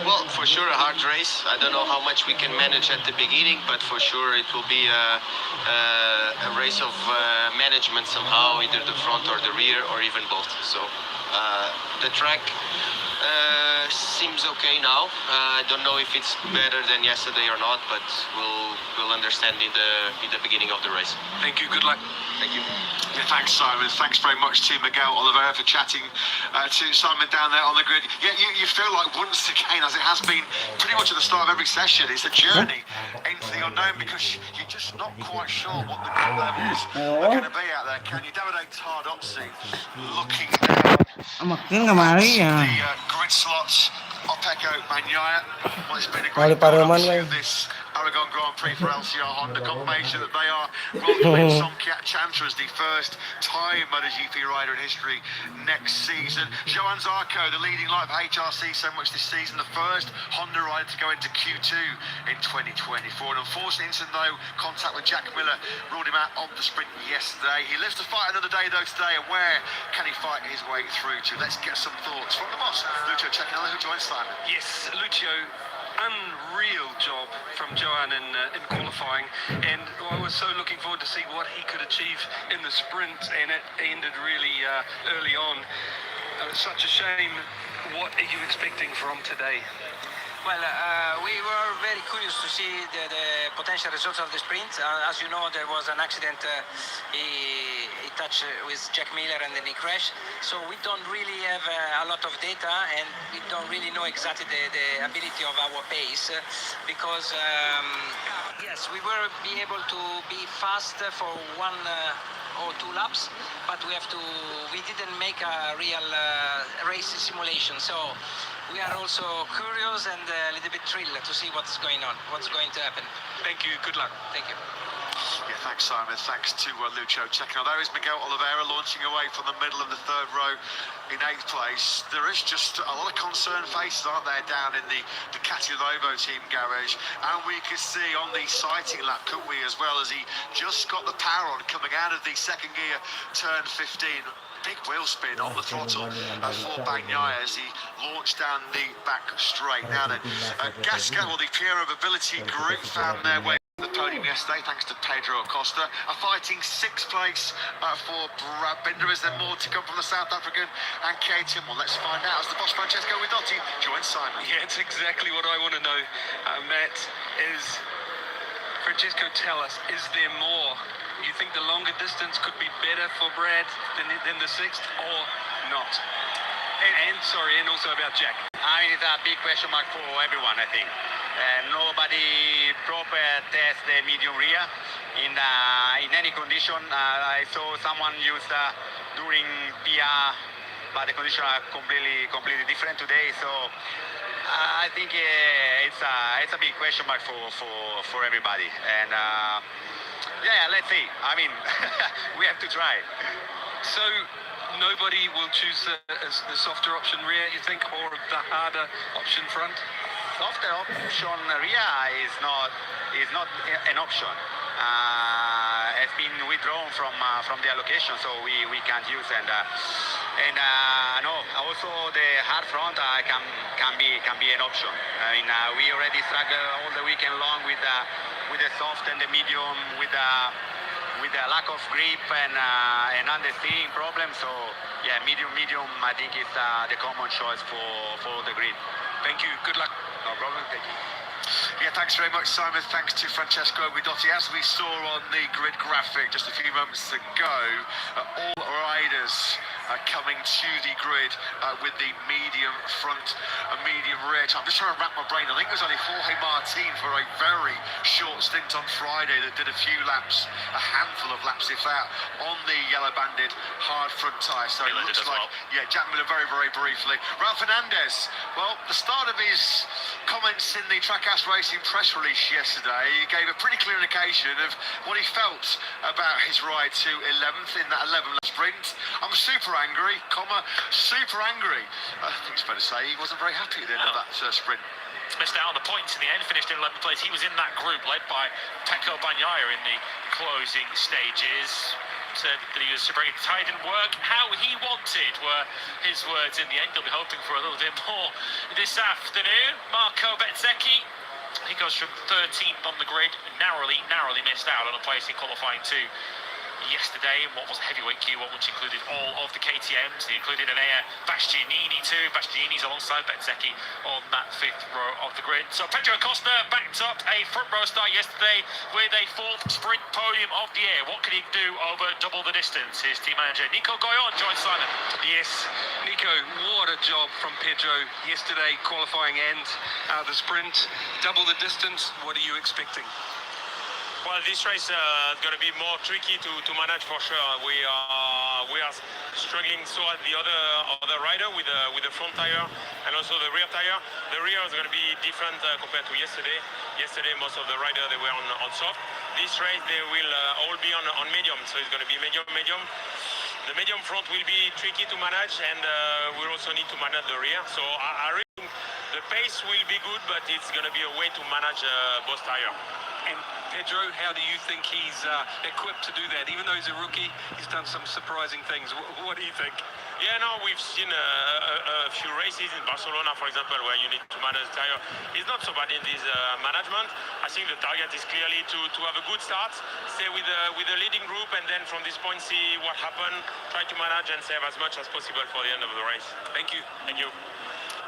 Well, for sure a hard race. I don't know how much we can manage at the beginning, but for sure it will be a race of management somehow, either the front or the rear or even both. So the track seems okay now. I don't know if it's better than yesterday or not, but we'll understand in the beginning of the race. Thank you. Good luck. Thank you. Yeah, thanks, Simon. Thanks very much to Miguel Oliveira for chatting to Simon down there on the grid. Yeah, you feel like once again, as it has been pretty much at the start of every session, it's a journey into the unknown because you're just not quite sure what the grip levels are going to be out there. Can you? Davide Tardozzi looking down the grid slots of Pecco Bagnaia. Well, it's been a great to this Aragon Grand Prix for LCR Honda. Confirmation that they are welcoming Somkiat Chantra as the first Thai MotoGP rider in history next season. Johan Zarco, the leading light for HRC so much this season, the first Honda rider to go into Q2 in 2024. And unfortunately, no contact with Jack Miller ruled him out of the sprint yesterday. He lives to fight another day though today, and where can he fight his way through to? Let's get some thoughts from the boss, Lucio Cecchinelli, who joins Simon. Yes, Lucio. Unreal job from Johan in qualifying, and I was so looking forward to see what he could achieve in the sprint, and it ended really early on. Such a shame. What are you expecting from today? Well, we were very curious to see the potential results of the sprint. As you know, there was an accident. He touched with Jack Miller and then he crashed. So we don't really have a lot of data, and we don't really know exactly the ability of our pace because, yes, we were be able to be fast for 1 or 2 laps, but we didn't make a real race simulation. So we are also curious and a little bit thrilled to see what's going on, what's going to happen. Thank you. Good luck. Thank you. Yeah, thanks, Simon. Thanks to Lucio Cecchinelli. There is Miguel Oliveira launching away from the middle of the 3rd row in 8th place. There is just a lot of concerned faces, aren't there, down in the Ducati Lobo team garage. And we could see on the sighting lap, couldn't we, as well, as he just got the power on coming out of the 2nd gear, turn 15. Big wheel spin on the throttle for Bagnaia as he launched down the back straight. Now then, Gasca, well, the Piero Mobility Group found their way to the podium yesterday thanks to Pedro Acosta. A fighting 6th place for Brad Binder. Is there more to come from the South African and KTM? Well, let's find out as the boss Francesco Guidotti joins Simon. Yeah, it's exactly what I want to know, Matt. Francesco, tell us, is there more? You think the longer distance could be better for Brad than the 6th, or not? And also about Jack. I mean, it's a big question mark for everyone, I think. Nobody proper test the medium rear in any condition. I saw someone use during PR, but the conditions are completely different today. So I think it's a big question mark for everybody. And yeah, let's see. I mean, we have to try. So nobody will choose the softer option rear, you think, or the harder option front? Softer option rear is not an option. It's been withdrawn from the allocation, so we can't use. And And no, also the hard front can be an option. I mean, we already struggled all the weekend long with the soft and the medium, with the lack of grip and understeering problems. So yeah, medium, I think is the common choice for the grid. Thank you. Good luck. No problem. Thank you. Yeah, thanks very much, Simon. Thanks to Francesco Guidotti. As we saw on the grid graphic just a few moments ago, all riders coming to the grid with the medium front and medium rear. I'm just trying to wrap my brain. I think it was only Jorge Martin for a very short stint on Friday that did a few laps, a handful of laps if that, on the yellow-banded hard front tyre. So it looks like, yeah, Jack Miller very, very briefly. Ralph Fernandez, well, the start of his comments in the Trackhouse Racing press release yesterday, he gave a pretty clear indication of what he felt about his ride to 11th in that 11 lap sprint. I'm super angry, super angry. I think it's fair to say he wasn't very happy at the end of that sprint. Missed out on the points in the end, finished in 11th place. He was in that group led by Pecco Bagnaia in the closing stages. Said that he was bringing the tire didn't work how he wanted, were his words in the end. He'll be hoping for a little bit more this afternoon. Marco Bezzecchi, he goes from 13th on the grid, narrowly missed out on a place in qualifying 2 yesterday in what was a heavyweight Q1, which included all of the KTMs. He included an Air Bastianini too. Bastianini's alongside Bezzecchi on that 5th row of the grid. So Pedro Acosta backed up a front row start yesterday with a 4th sprint podium of the year. What can he do over double the distance? His team manager Nico Goyon joins Simon. Yes, Nico, what a job from Pedro yesterday, qualifying and the sprint. Double the distance, what are you expecting? Well, this race is going to be more tricky to manage for sure. We are struggling so at the other rider with the front tire and also the rear tire. The rear is going to be different compared to yesterday. Yesterday, most of the riders they were on soft. This race they will all be on medium, so it's going to be medium. The medium front will be tricky to manage, and we'll also need to manage the rear. So I really think the pace will be good, but it's going to be a way to manage both tires. And Pedro, how do you think he's equipped to do that? Even though he's a rookie, he's done some surprising things. What do you think? Yeah, no, we've seen a few races in Barcelona, for example, where you need to manage the tire. He's not so bad in this management. I think the target is clearly to have a good start, stay with the leading group, and then from this point see what happens, try to manage and save as much as possible for the end of the race. Thank you. Thank you.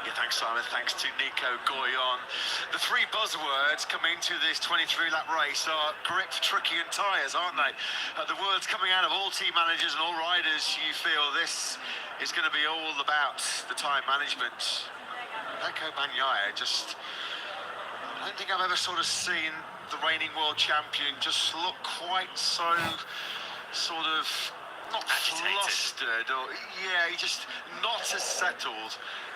Yeah, thanks, Simon. Thanks to Nico Goyon. The 3 buzzwords coming into this 23-lap race are grip, tricky, and tyres, aren't they? The words coming out of all team managers and all riders. You feel this is going to be all about the tyre management. Pecco Bagnaia I don't think I've ever sort of seen the reigning world champion just look quite so sort of not flustered, or yeah, he just not as settled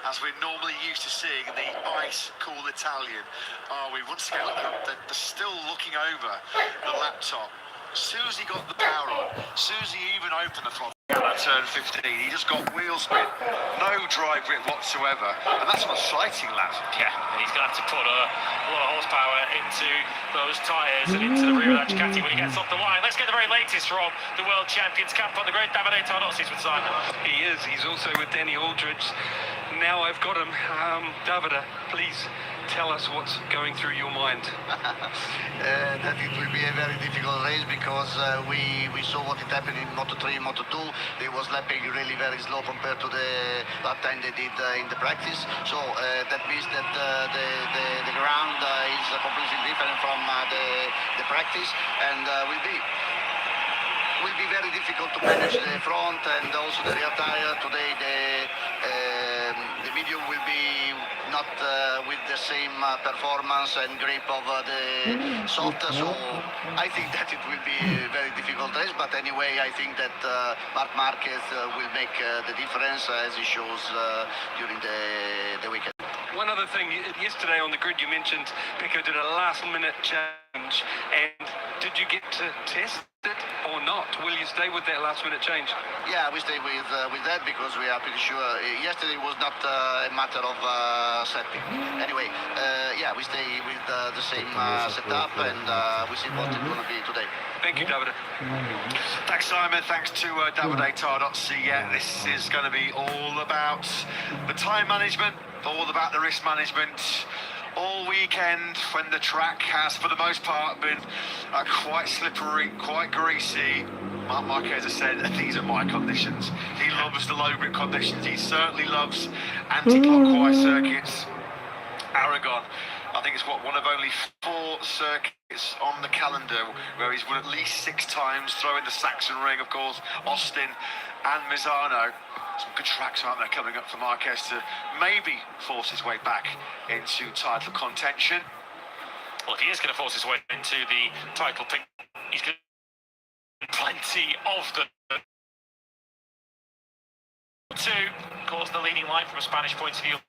as we're normally used to seeing the ice-cool Italian. Are we once again? They're still looking over the laptop. As soon as he got the power on, as soon as he even opened the throttle at turn 15, he just got wheel spin, no drive grip whatsoever, and that's an exciting lap. Yeah, and he's going to have to put a lot of horsepower into those tyres and into the rear of that Ducati when he gets off the line. Let's get the very latest from the world champions camp on the grid. Davide Tarnozzi's with Simon. He is. He's also with Danny Aldridge. Now I've got him. Davide, please tell us what's going through your mind. That it will be a very difficult race because we saw what it happened in Moto3, Moto2. They was lapping really very slow compared to the lap time they did in the practice. So that means that the ground is completely different from the practice, and will be very difficult to manage the front and also the rear tire. Today the medium will be not with the same performance and grip of the soft, so I think that it will be a very difficult race, but anyway I think that Marc Marquez will make the difference as he shows during the weekend. One other thing, yesterday on the grid you mentioned Pecco did a last minute change, and Did you get to test it or not? Will you stay with that last minute change? Yeah, we stay with that because we are pretty sure. Yesterday was not a matter of setting. Anyway, yeah, we stay with the same setup, and we see what it's going to be today. Thank you, David. Thanks, Simon. Thanks to Davide Tardozzi. Yeah, this is going to be all about the time management, all about the risk management. All weekend, when the track has, for the most part, been quite slippery, quite greasy. Marc Marquez has said, these are my conditions. He loves the low grip conditions. He certainly loves anti-clockwise circuits. Aragon, I think it's one of only 4 circuits on the calendar where he's won at least 6 times, throwing the Saxon Ring, of course, Austin and Misano. Some good tracks, aren't there, coming up for Marquez to maybe force his way back into title contention. Well, if he is going to force his way into the title pick, he's going to plenty of them. Of course, the leading light from a Spanish point of view.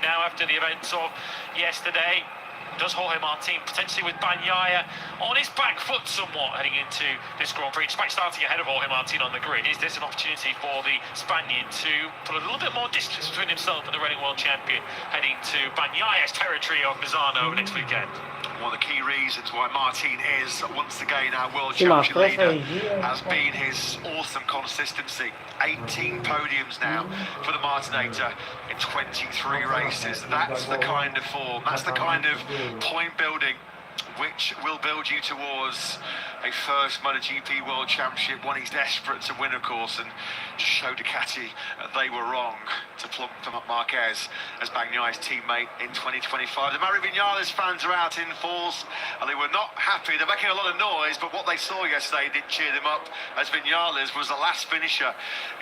Now, after the events of yesterday, does Jorge Martin potentially with Bagnaia on his back foot somewhat heading into this Grand Prix, despite starting ahead of Jorge Martin on the grid? Is this an opportunity for the Spaniard to put a little bit more distance between himself and the reigning world champion heading to Bagnaia's territory of Misano next weekend? One of the key reasons why Martin is once again our world championship leader has been his awesome consistency. 18 podiums now for the Martinator in 23 races. That's the kind of form, that's the kind of point building which will build you towards a first MotoGP World Championship, one he's desperate to win, of course, and just show Ducati they were wrong to plump Marquez as Bagnaia's teammate in 2025. The Mari Vinales fans are out in force, and they were not happy. They're making a lot of noise, but what they saw yesterday did cheer them up, as Vinales was the last finisher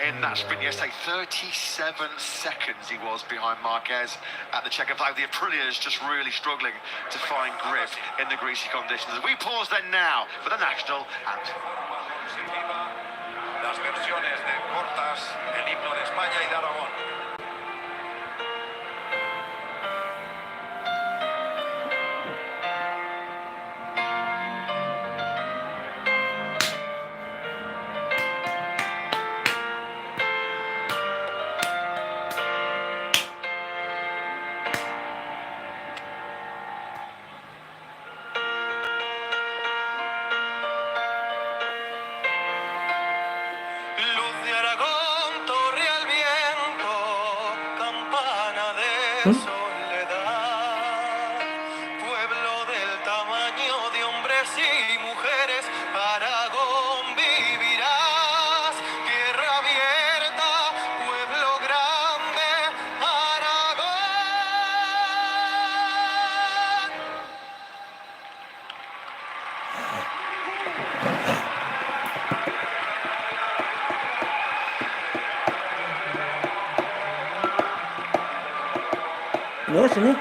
in that sprint yesterday. 37 seconds he was behind Marquez at the checkered flag. The Aprilia is just really struggling to find grip in the greasy conditions. We pause then now for the national anthem. Las versiones de cortas, el himno de España y de Aragón. Soledad, pueblo del tamaño de hombres y mujeres, Aragón vivirás, tierra abierta, pueblo grande, Aragón. Nhớ sini.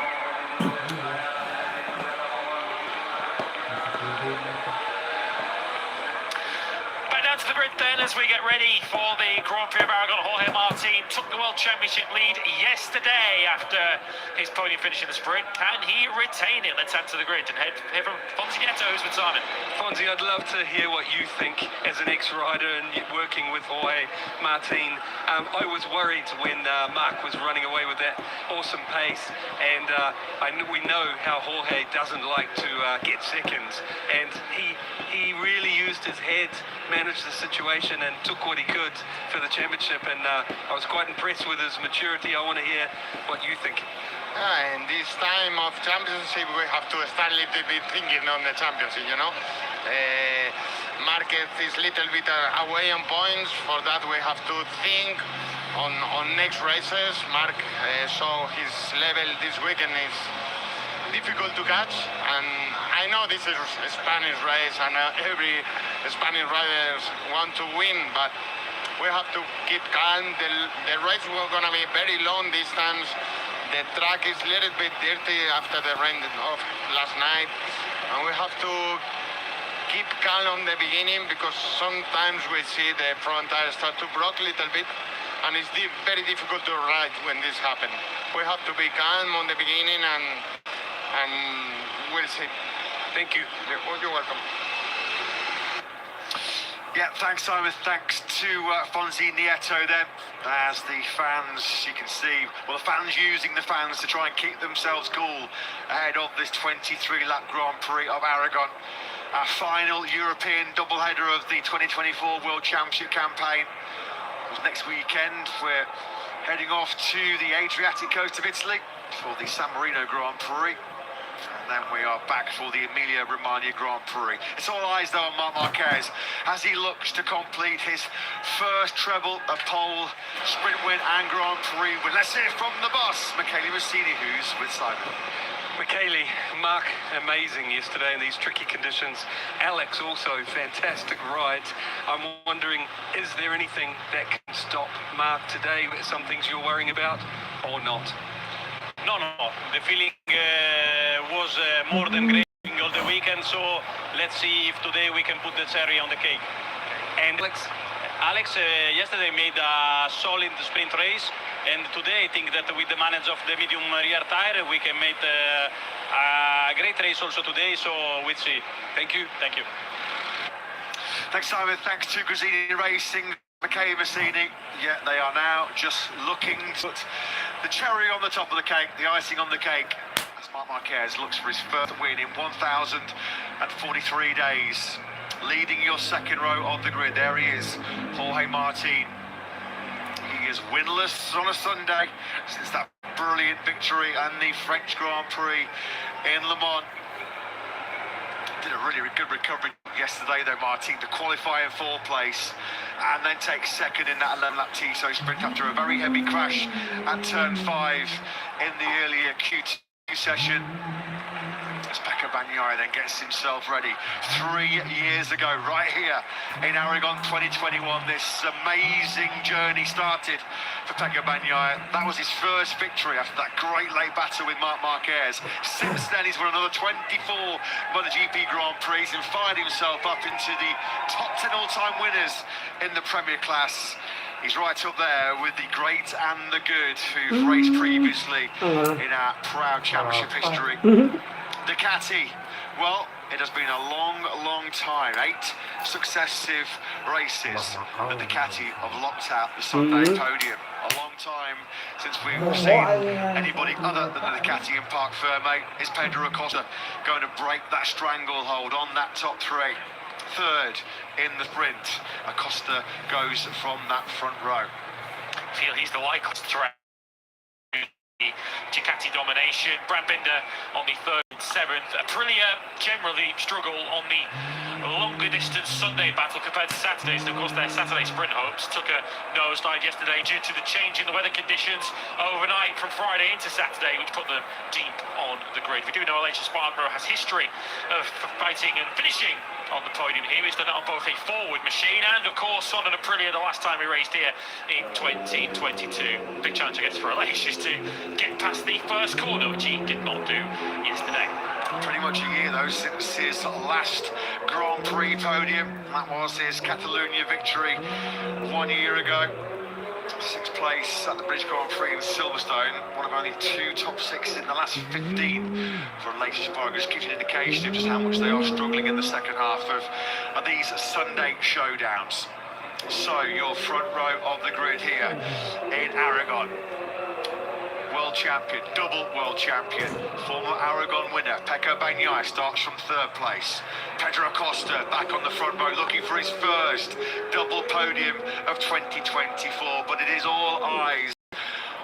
Back down to the grid then as we get ready for the Grand Prix of Aragon. Jorge Martin took the World Championship lead yesterday after his podium finish in the sprint. Can he retain it? Let's head to the grid and head from Fonzie Ghettos with Simon. Fonzie, I'd love to hear what you think as an ex-rider and working with Jorge Martin. I was worried when Marc was running away with that awesome pace, and we know how Jorge doesn't like to get seconds, and he really used his head, managed the situation, and took what he could for the championship, and I was quite impressed with his maturity. I want to hear what you think. In this time of championship, we have to start a little bit thinking on the championship, you know. Market is a little bit away on points. For that, we have to think on next races. Marc saw his level this weekend is difficult to catch, and I know this is a Spanish race, and every Spanish riders want to win, but we have to keep calm. The race was going to be very long distance. The track is a little bit dirty after the rain of last night, and we have to keep calm on the beginning, because sometimes we see the front tire start to block a little bit, and it's very difficult to ride when this happens. We have to be calm on the beginning, and we'll see. Thank you. You're welcome. Yeah, thanks, Simon. Thanks to Fonzie Nieto then. As the fans, you can see, well, the fans using the fans to try and keep themselves cool ahead of this 23-lap Grand Prix of Aragon. Our final European doubleheader of the 2024 World Championship campaign. Next weekend, we're heading off to the Adriatic coast of Italy for the San Marino Grand Prix. And then we are back for the Emilia-Romagna Grand Prix. It's all eyes though on Marc Marquez as he looks to complete his first treble, a pole, sprint win and Grand Prix win. Let's hear from the boss, Michele Rossini, who's with Simon. Michele, Mark, amazing yesterday in these tricky conditions. Alex also, fantastic rides. I'm wondering, is there anything that can stop Mark today? Some things you're worrying about or not? No. The feeling was more than great all the weekend, so let's see if today we can put the cherry on the cake. And Alex yesterday made a solid sprint race, and today I think that with the manage of the medium rear tire we can make a great race also today, so we'll see. Thank you. Thank you. Thanks, Simon. Thanks to Gresini Racing, Michele Rossini. Yeah, they are now just looking to put the cherry on the top of the cake, the icing on the cake, as Marc Marquez looks for his first win in 1,043 days. Leading your second row of the grid, there he is, Jorge Martin. He is winless on a Sunday since that brilliant victory and the French Grand Prix in Le Mans. Did a really good recovery yesterday though, Martin, to qualify in fourth place and then take second in that 11-lap Tissot sprint after a very heavy crash at turn 5 in the earlier Q2 session. As Pecco Bagnaia then gets himself ready 3 years ago, right here in Aragon 2021, this amazing journey started for Pecco Bagnaia. That was his first victory after that great late battle with Marc Marquez. Since then, he's won another 24 MotoGP Grand Prix and fired himself up into the top 10 all-time winners in the Premier class. He's right up there with the great and the good who've raced previously in our proud championship history. Ducati, well, it has been a long time. 8 successive races. The Ducati have locked out the Sunday podium. A long time since we've seen anybody other than the Ducati in Parc Ferme. Is Pedro Acosta going to break that stranglehold on that top 3? Third in the sprint, Acosta goes from that front row. I feel he's the likely threat. Ducati domination. Brad Binder on the 3rd and 7th. Aprilia generally struggle on the longer distance Sunday battle compared to Saturdays, and of course their Saturday sprint hopes took a nosedive yesterday due to the change in the weather conditions overnight from Friday into Saturday, which put them deep on the grid. We do know Aleix Espargaro has history of fighting and finishing on the podium here. He's done that on both a forward machine and of course on an Aprilia the last time he raced here in 2022. Big challenge I guess for Aleix is to get past the first corner, which he did not do yesterday. Pretty much a year though since his last Grand Prix podium. That was his Catalonia victory 1 year ago. 6th place at the British Grand Prix in Silverstone. One of only 2 top 6s in the last 15 for Aleix Espargaro. Just gives you an indication of just how much they are struggling in the second half of these Sunday showdowns. So your front row of the grid here in Aragon. World champion, double world champion, former Aragon winner Pecco Bagnaia starts from 3rd place. Pedro Acosta back on the front row looking for his first double podium of 2024, but it is all eyes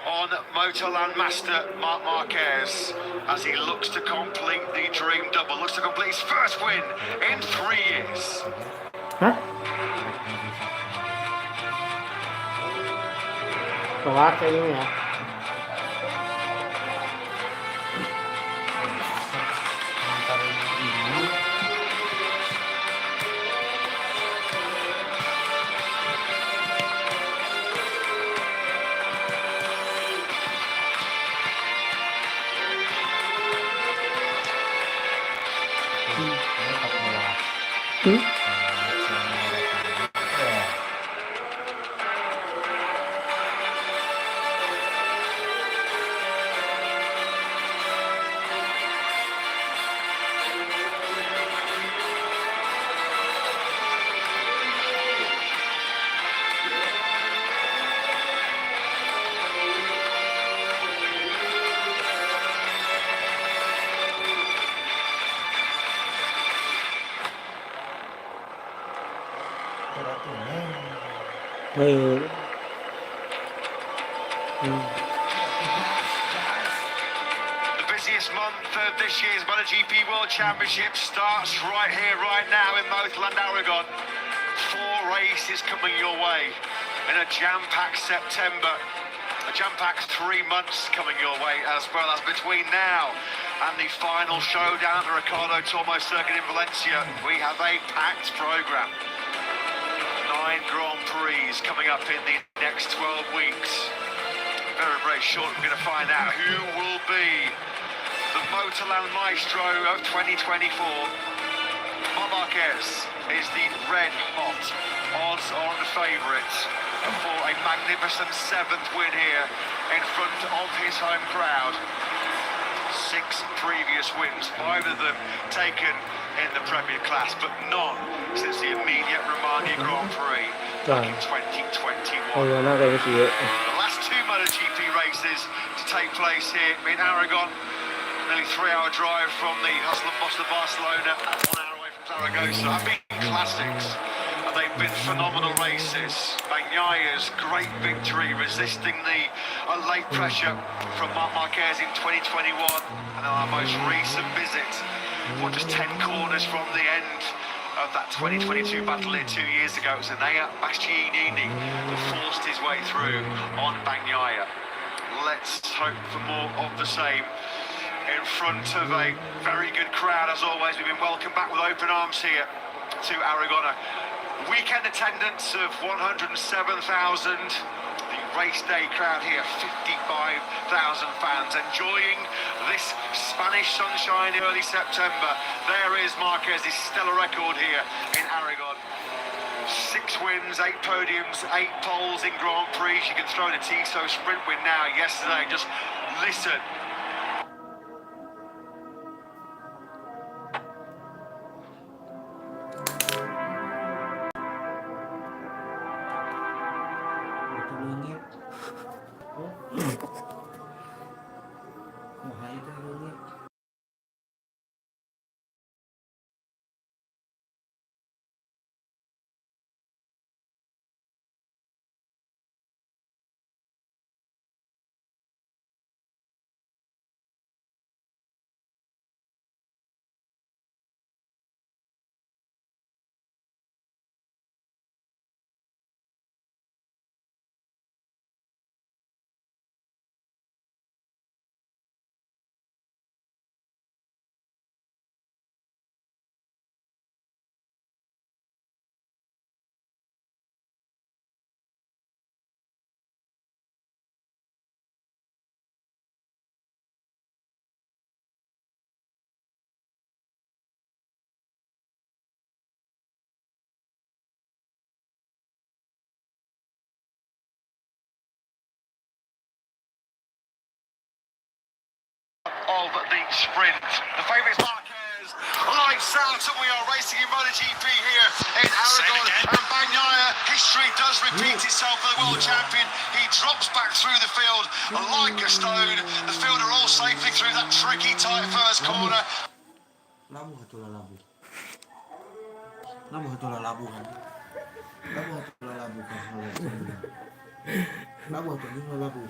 on Motorland master Marc Marquez as he looks to complete the dream double, looks to complete his first win in 3 years. The busiest month of this year's MotoGP World Championship starts right here, right now in Motorland Aragon. 4 races coming your way in a jam-packed September. A jam-packed 3 months coming your way as well, as between now and the final showdown at the Ricardo Tormo Circuit in Valencia, we have a packed programme. 9 Grand Prix coming up in the next 12 weeks. Very, very short, we're going to find out who will be the Motorland Maestro of 2024. Marc Marquez is the red-hot odds-on favourite for a magnificent 7th win here in front of his home crowd. 6 previous wins, 5 of them taken in the Premier class, but none since the immediate Romania Grand Prix back in 2021. The last 2 MotoGP races to take place here in Aragon. Nearly 3-hour drive from the hustle and bustle of Barcelona, 1 hour away from Zaragoza. Have been classics, and they've been phenomenal races. Bagnaya's great victory, resisting the late pressure from Marc Marquez in 2021, and our most recent visit, just 10 corners from the end of that 2022 battle here 2 years ago. It was Enea Bastianini that forced his way through on Bagnaia. Let's hope for more of the same in front of a very good crowd. As always, we've been welcomed back with open arms here to Aragon. Weekend attendance of 107,000. The race day crowd here, 55,000 fans enjoying this Spanish sunshine in early September. There is Marquez's stellar record here in Aragon. 6 wins, 8 podiums, 8 poles in Grand Prix. You can throw in a Tissot sprint win now yesterday. Just listen. Of the sprint. The favourite is Marquez. Lights out, and we are racing in MotoGP here in Aragon. And Bagnaia, history does repeat itself for the world champion. He drops back through the field like a stone. The fielder all safely through that tricky tight first corner. Labuhan tuolla labu. Labuhan tuolla labuhan. Labuhan tuolla labuhan. Labuhan tuolla labu.